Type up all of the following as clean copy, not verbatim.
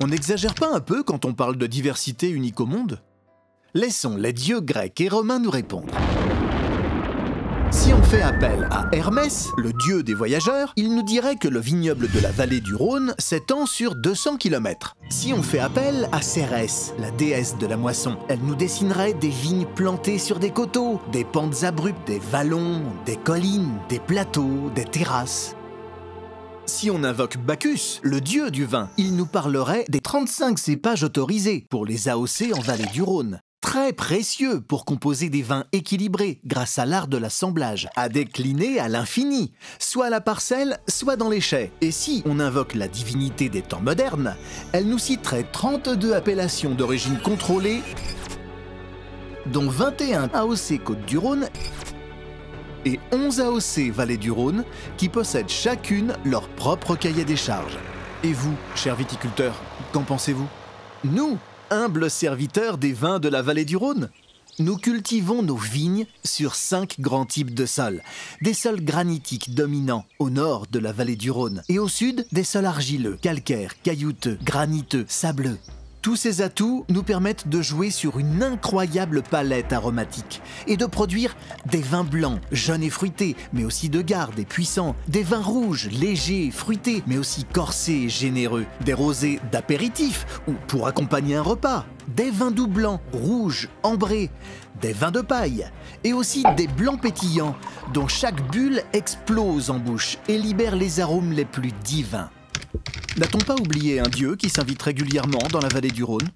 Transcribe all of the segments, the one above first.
On n'exagère pas un peu quand on parle de diversité unique au monde? Laissons les dieux grecs et romains nous répondre. Si on fait appel à Hermès, le dieu des voyageurs, il nous dirait que le vignoble de la vallée du Rhône s'étend sur 200 km. Si on fait appel à Cérès, la déesse de la moisson, elle nous dessinerait des vignes plantées sur des coteaux, des pentes abruptes, des vallons, des collines, des plateaux, des terrasses. Si on invoque Bacchus, le dieu du vin, il nous parlerait des 35 cépages autorisés pour les AOC en vallée du Rhône. Très précieux pour composer des vins équilibrés grâce à l'art de l'assemblage, à décliner à l'infini, soit à la parcelle, soit dans les chais. Et si on invoque la divinité des temps modernes, elle nous citerait 32 appellations d'origine contrôlée, dont 21 AOC Côte-du-Rhône et 11 AOC Vallée du Rhône, qui possèdent chacune leur propre cahier des charges. Et vous, chers viticulteurs, qu'en pensez-vous? Nous, humbles serviteurs des vins de la vallée du Rhône, nous cultivons nos vignes sur 5 grands types de sols. Des sols granitiques dominants au nord de la vallée du Rhône et au sud des sols argileux, calcaires, caillouteux, graniteux, sableux. Tous ces atouts nous permettent de jouer sur une incroyable palette aromatique et de produire des vins blancs, jeunes et fruités, mais aussi de garde et puissants, des vins rouges, légers et fruités, mais aussi corsés et généreux, des rosés d'apéritif ou pour accompagner un repas, des vins doux blancs, rouges, ambrés, des vins de paille et aussi des blancs pétillants dont chaque bulle explose en bouche et libère les arômes les plus divins. N'a-t-on pas oublié un dieu qui s'invite régulièrement dans la vallée du Rhône?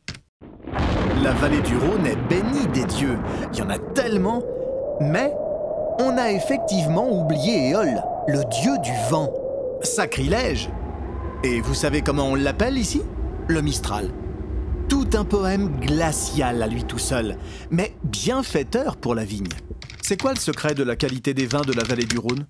La vallée du Rhône est bénie des dieux, il y en a tellement, mais on a effectivement oublié Éole, le dieu du vent. Sacrilège! Et vous savez comment on l'appelle ici? Le Mistral. Tout un poème glacial à lui tout seul, mais bienfaiteur pour la vigne. C'est quoi le secret de la qualité des vins de la vallée du Rhône?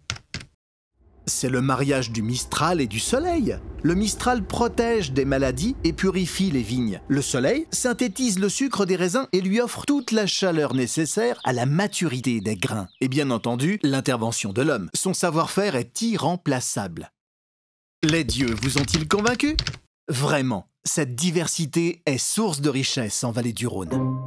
C'est le mariage du Mistral et du soleil. Le Mistral protège des maladies et purifie les vignes. Le soleil synthétise le sucre des raisins et lui offre toute la chaleur nécessaire à la maturité des grains. Et bien entendu, l'intervention de l'homme. Son savoir-faire est irremplaçable. Les dieux vous ont-ils convaincu? Vraiment, cette diversité est source de richesse en vallée du Rhône.